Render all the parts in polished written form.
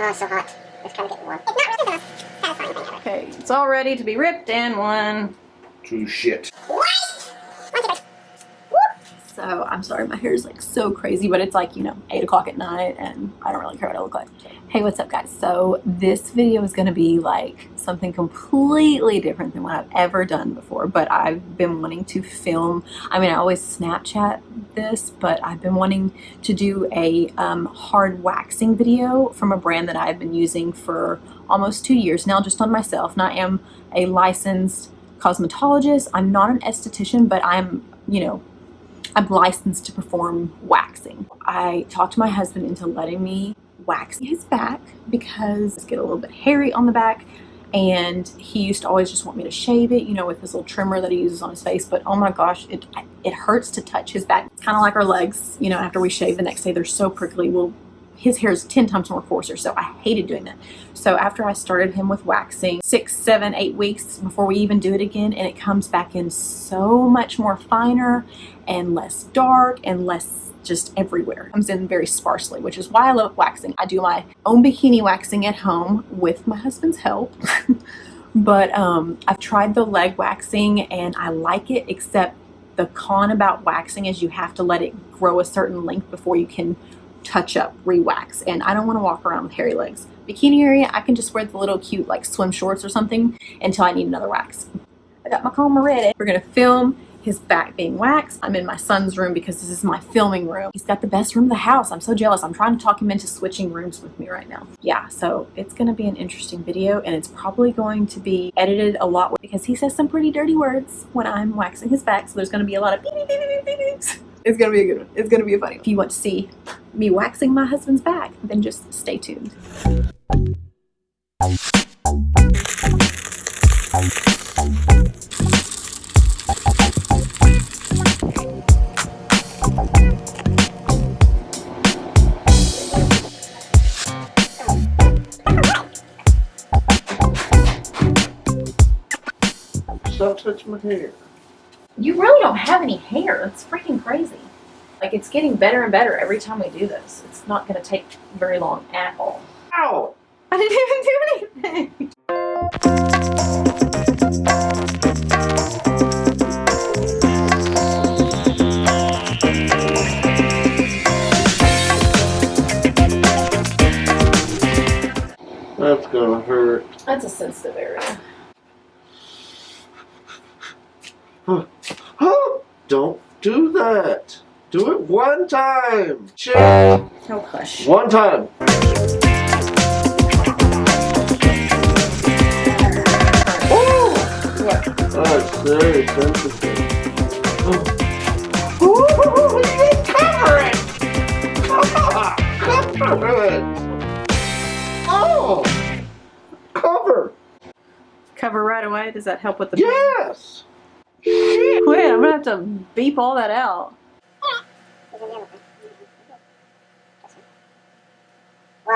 Oh, it's so hot. It's kind of getting warm. It's not really the most satisfying thing ever. Okay, it's all ready to be ripped and one. True shit. What? So I'm sorry, my hair is like so crazy, but it's like, you know, 8 o'clock at night and I don't really care what I look like. Hey, what's up guys? So this video is gonna be like something completely different than what I've ever done before, but I've been wanting to film. I mean, I always Snapchat this, but I've been wanting to do a hard waxing video from a brand that I've been using for almost 2 years now, just on myself. And I am a licensed cosmetologist. I'm not an esthetician, but I'm, you know, I'm licensed to perform waxing. I talked my husband into letting me wax his back because it's get a little bit hairy on the back, and he used to always just want me to shave it, you know, with this little trimmer that he uses on his face. But oh my gosh, it hurts to touch his back. It's kind of like our legs, you know, after we shave the next day, they're so prickly. Well, his hair is 10 times more coarser, so I hated doing that. So after I started him with waxing 6, 7, 8 weeks before we even do it again, and it comes back in so much more finer and less dark and less just everywhere. It comes in very sparsely, which is why I love waxing. I do my own bikini waxing at home with my husband's help. But I've tried the leg waxing and I like it, except the con about waxing is you have to let it grow a certain length before you can touch up, re-wax, and I don't want to walk around with hairy legs. Bikini area, I can just wear the little cute like swim shorts or something until I need another wax. I got my comb ready. We're gonna film his back being waxed. I'm in my son's room because this is my filming room. He's got the best room in the house. I'm so jealous. I'm trying to talk him into switching rooms with me right now. Yeah, so it's gonna be an interesting video, and it's probably going to be edited a lot because he says some pretty dirty words when I'm waxing his back, so there's gonna be a lot of beep, beep, beep, beep, beep, beeps. It's gonna be a good one. It's gonna be a funny one. If you want to see me waxing my husband's back, then just stay tuned. Stop touching my hair. You really don't have any hair. It's freaking crazy. Like, it's getting better and better every time we do this. It's not going to take very long at all. Ow! I didn't even do anything. That's gonna hurt. That's a sensitive area. Don't do that. Do it one time. Shit. Oh, hush. One time. Oh! What? That's very sensitive. Ooh, Cover it! Cover it! Oh! Cover! cover right away? Does that help with the Yes! pain? Wait, I'm gonna have to beep all that out. Well,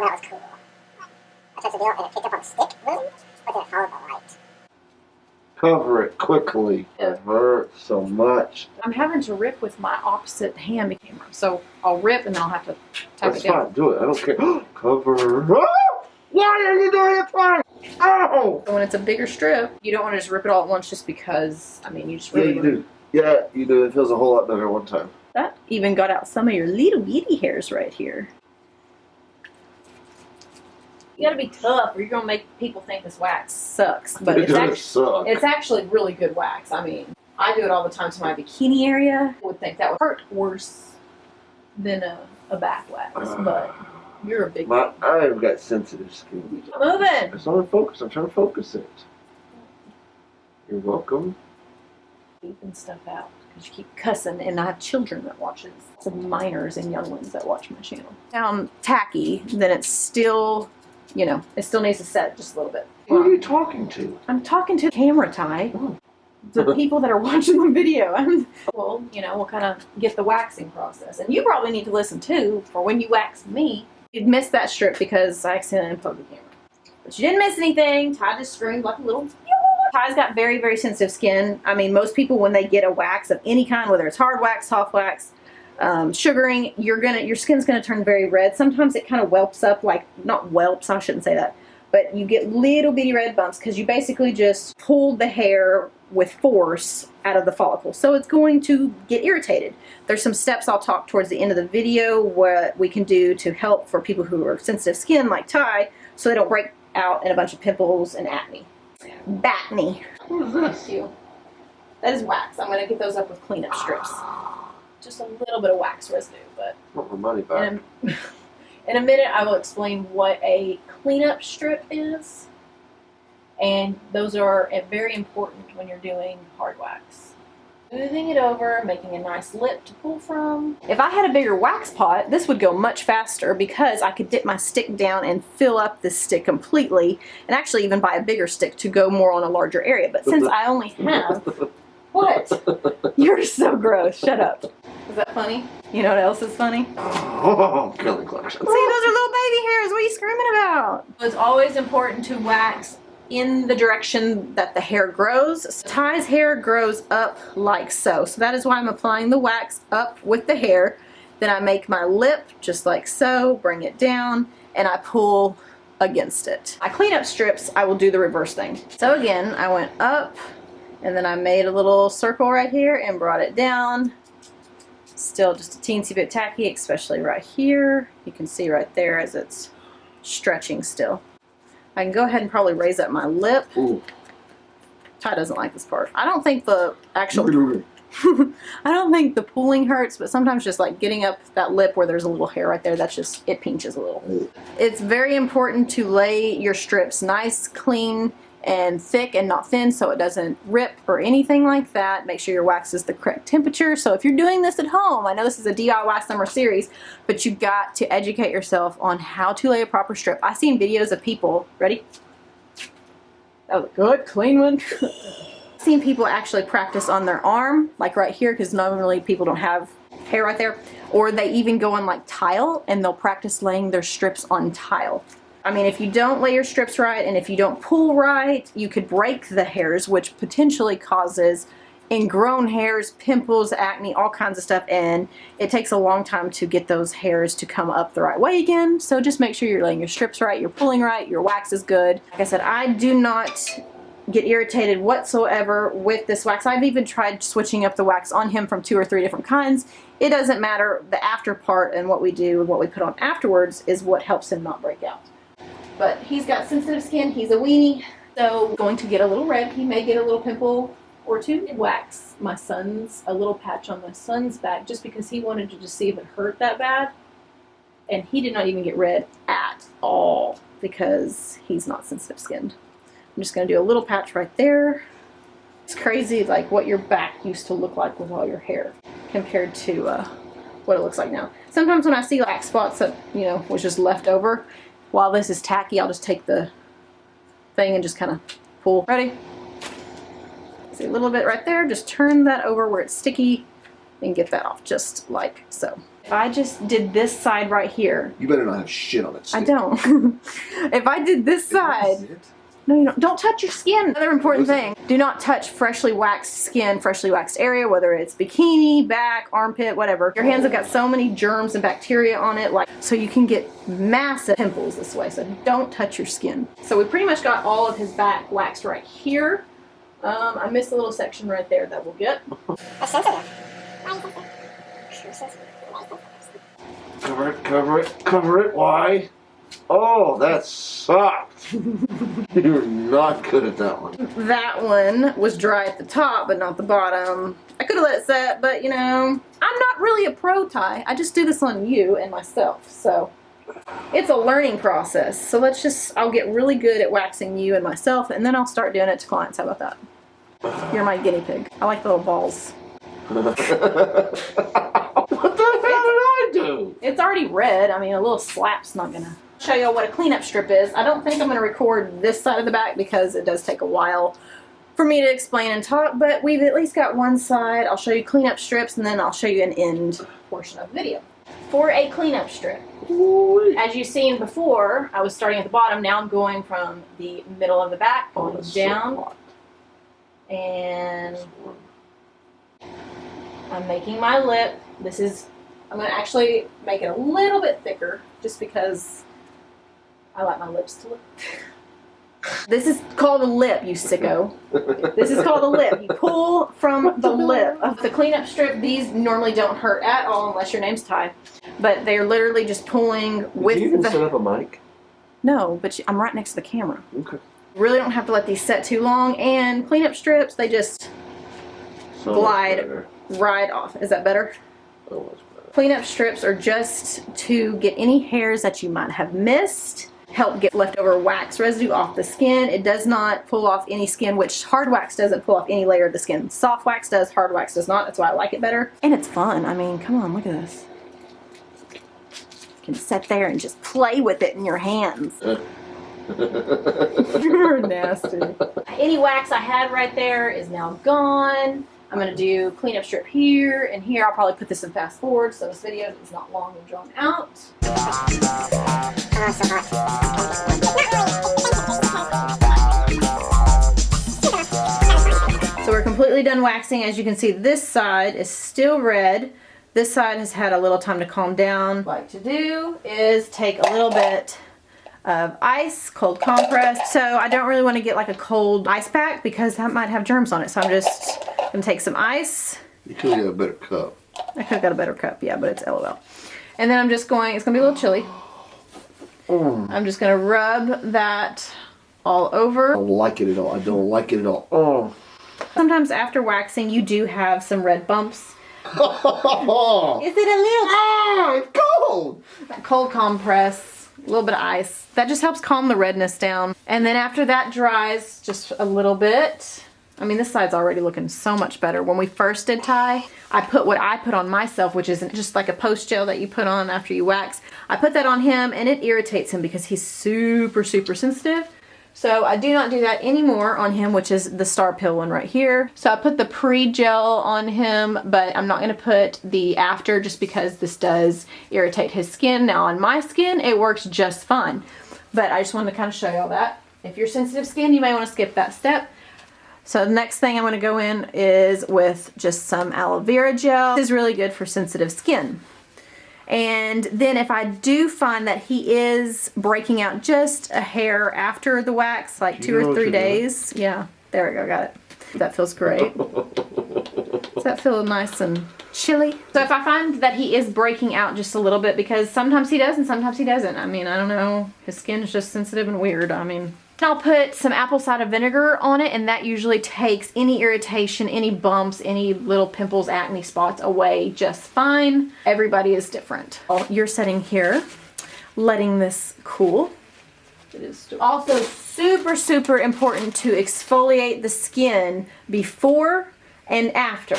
that was cool. I touched the deal and it picked up on a stick, but then it followed the light. Cover it quickly. It hurts so much. I'm having to rip with my opposite hand camera, so I'll rip and then I'll have to tap That's it down. fine. Do it. I don't care. Cover. Oh! Why are you doing it twice? Oh! So when it's a bigger strip, you don't want to just rip it all at once just because, I mean, you just Yeah, really you do. Yeah, you do. It feels a whole lot better one time. That even got out some of your little bitty hairs right here. You gotta be tough or you're gonna make people think this wax sucks. But It does suck. it's actually really good wax. I mean, I do it all the time to my bikini area. I would think that would hurt worse than a back wax, but you're a big I've got sensitive skin. Moving! It's not focus. I'm trying to focus it. You're welcome. Beeping stuff out because you keep cussing, and I have children that watches. Some minors and young ones that watch my channel. Sound tacky, then it's still, you know, it still needs to set just a little bit. Who are you talking to? I'm talking to camera Ty. Oh. The people that are watching the video. Well, you know, we'll kind of get the waxing process. And you probably need to listen too for when you wax me. You'd miss that strip because I accidentally unplugged the camera. But you didn't miss anything. Ty just screamed like a little... Ty's got very, very sensitive skin. I mean, most people when they get a wax of any kind, whether it's hard wax, soft wax, sugaring, your skin's gonna turn very red. Sometimes it kind of whelps up, like, not whelps, I shouldn't say that, but you get little bitty red bumps because you basically just pulled the hair with force out of the follicle. So it's going to get irritated. There's some steps I'll talk towards the end of the video what we can do to help for people who are sensitive skin like Ty, so they don't break out in a bunch of pimples and acne. Batney. What is this? You. That is wax. I'm going to get those up with cleanup strips. Just a little bit of wax residue, but Want my money back. in a minute I will explain what a cleanup strip is, and those are very important when you're doing hard wax. Smoothing it over, making a nice lip to pull from. If I had a bigger wax pot, this would go much faster because I could dip my stick down and fill up this stick completely, and actually even buy a bigger stick to go more on a larger area. But since I only have... What? You're so gross. Shut up. Is that funny? You know what else is funny? Oh, Kelly Clarkson. See, those are little baby hairs. What are you screaming about? It's always important to wax in the direction that the hair grows. So Ty's hair grows up like so. So that is why I'm applying the wax up with the hair. Then I make my lip just like so, bring it down, and I pull against it. My cleanup strips, I will do the reverse thing. So again, I went up, and then I made a little circle right here and brought it down. Still just a teensy bit tacky, especially right here. You can see right there as it's stretching still. I can go ahead and probably raise up my lip. Ooh. Ty doesn't like this part. I don't think the actual... I don't think the pulling hurts, but sometimes just like getting up that lip where there's a little hair right there, that's just, it pinches a little. It's very important to lay your strips nice, clean, and thick and not thin so it doesn't rip or anything like that. Make sure your wax is the correct temperature. So if you're doing this at home, I know this is a DIY summer series, but you've got to educate yourself on how to lay a proper strip. I've seen videos of people, ready? That was a good, clean one. I've seen people actually practice on their arm, like right here, because normally people don't have hair right there, or they even go on like tile and they'll practice laying their strips on tile. I mean, if you don't lay your strips right and if you don't pull right, you could break the hairs, which potentially causes ingrown hairs, pimples, acne, all kinds of stuff, and it takes a long time to get those hairs to come up the right way again. So just make sure you're laying your strips right, you're pulling right, your wax is good. Like I said, I do not get irritated whatsoever with this wax. I've even tried switching up the wax on him from 2 or 3 different kinds. It doesn't matter. The after part and what we do and what we put on afterwards is what helps him not break out. But he's got sensitive skin, he's a weenie, so going to get a little red. He may get a little pimple or two. Wax a little patch on my son's back just because he wanted to just see if it hurt that bad. And he did not even get red at all because he's not sensitive skinned. I'm just going to do a little patch right there. It's crazy like what your back used to look like with all your hair compared to what it looks like now. Sometimes when I see black spots that, you know, was just left over, while this is tacky, I'll just take the thing and just kind of pull. Ready? See a little bit right there. Just turn that over where it's sticky and get that off just like so. If I just did this side right here. You better not have shit on it. I don't. If I did this side. No, you don't. Don't touch your skin. Another important thing. Do not touch freshly waxed skin, freshly waxed area, whether it's bikini, back, armpit, whatever. Your hands have got so many germs and bacteria on it, so you can get massive pimples this way. So don't touch your skin. So we pretty much got all of his back waxed right here. I missed a little section right there that we'll get. That's sensitive. Cover it, cover it, cover it. Why? Oh, that sucked. You're not good at that one. That one was dry at the top, but not the bottom. I could have let it set, but you know, I'm not really a pro, Ty. I just do this on you and myself, so it's a learning process. So I'll get really good at waxing you and myself, and then I'll start doing it to clients. How about that? You're my guinea pig. I like the little balls. What the hell did I do? It's already red. I mean, a little slap's not gonna show y'all what a cleanup strip is. I don't think I'm gonna record this side of the back because it does take a while for me to explain and talk, but we've at least got one side. I'll show you cleanup strips and then I'll show you an end portion of the video. For a cleanup strip, as you've seen before, I was starting at the bottom. Now I'm going from the middle of the back, going down, and I'm making my lip. This is I'm going to actually make it a little bit thicker just because I like my lips to look. This is called a lip, you sicko. This is called a lip. You pull from the lip. Of the cleanup strip, these normally don't hurt at all unless your name's Ty. But they're literally just pulling with Did you even set up a mic? No, but I'm right next to the camera. Okay. Really don't have to let these set too long. And cleanup strips, they just glide right off. Is that better? Oh, that's better. Cleanup strips are just to get any hairs that you might have missed. Help get leftover wax residue off the skin. It does not pull off any skin, which hard wax doesn't pull off any layer of the skin. Soft wax does, hard wax does not. That's why I like it better. And it's fun. I mean, come on, look at this. You can sit there and just play with it in your hands. You're nasty. Any wax I had right there is now gone. I'm going to do cleanup strip here and here. I'll probably put this in fast forward so this video is not long and drawn out. So we're completely done waxing. As you can see, this side is still red. This side has had a little time to calm down. What I like to do is take a little bit of ice, cold compress. So I don't really want to get like a cold ice pack because that might have germs on it. So I'm just going to take some ice. You could have got a better cup. I could have got a better cup, yeah, but it's LOL. And then I'm just going, it's going to be a little chilly. I'm just going to rub that all over. I don't like it at all. I don't like it at all. Oh. Sometimes after waxing, you do have some red bumps. Is it a little? Oh, it's cold. That cold compress, a little bit of ice. That just helps calm the redness down. And then after that dries just a little bit. I mean, this side's already looking so much better. When we first did Ty, I put what I put on myself, which is just like a post gel that you put on after you wax. I put that on him and it irritates him because he's super, super sensitive. So I do not do that anymore on him, which is the Star Pill one right here. So I put the pre-gel on him, but I'm not gonna put the after just because this does irritate his skin. Now on my skin, it works just fine. But I just wanted to kind of show y'all that. If you're sensitive skin, you may wanna skip that step. So the next thing I'm gonna go in is with just some aloe vera gel. This is really good for sensitive skin. And then if I do find that he is breaking out just a hair after the wax, like 2 or 3 days. Yeah, there we go, got it. That feels great. Does that feel nice and chilly? So if I find that he is breaking out just a little bit, because sometimes he does and sometimes he doesn't. I mean, I don't know. His skin is just sensitive and weird. I mean, I'll put some apple cider vinegar on it, and that usually takes any irritation, any bumps, any little pimples, acne spots away just fine. Everybody is different. You're sitting here, letting this cool. It is also super, super important to exfoliate the skin before and after.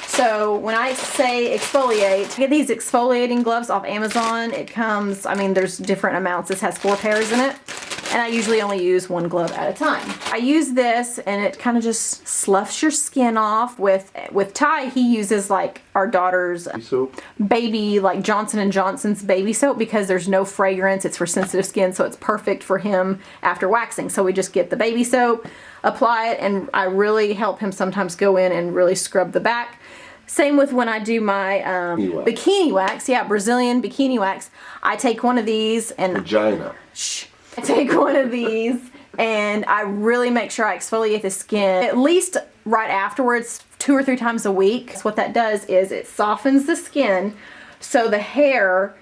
So when I say exfoliate, get these exfoliating gloves off Amazon. It comes, I mean, there's different amounts. This has 4 pairs in it. And I usually only use 1 glove at a time. I use this and it kind of just sloughs your skin off. With Ty, he uses like our daughter's soap. Baby, like Johnson & Johnson's baby soap, because there's no fragrance. It's for sensitive skin, so it's perfect for him after waxing. So we just get the baby soap, apply it, and I really help him sometimes go in and really scrub the back. Same with when I do my bikini wax. Yeah, Brazilian bikini wax. I take one of these and... Vagina. Shh. I take one of these and I really make sure I exfoliate the skin at least right afterwards, 2 or 3 times a week. So what that does is it softens the skin so the hair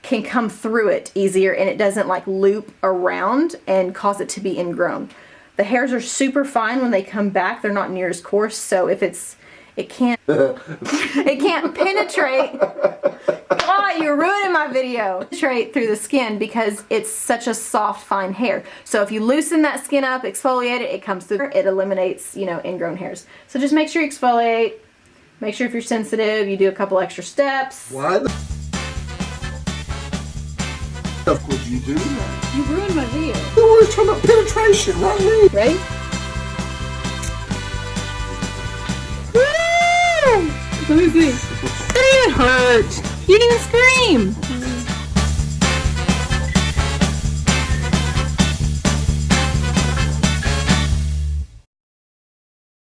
can come through it easier and it doesn't like loop around and cause it to be ingrown. The hairs are super fine when they come back. They're not near as coarse, so if it can't penetrate. Oh, you're ruining my video. Penetrate through the skin because it's such a soft, fine hair. So if you loosen that skin up, exfoliate it, it comes through. It eliminates, you know, ingrown hairs. So just make sure you exfoliate. Make sure if you're sensitive, you do a couple extra steps. Why the f would you do that? You ruined my video. We were talking about penetration, not me. Ready? Let me see. It didn't hurt. You didn't scream.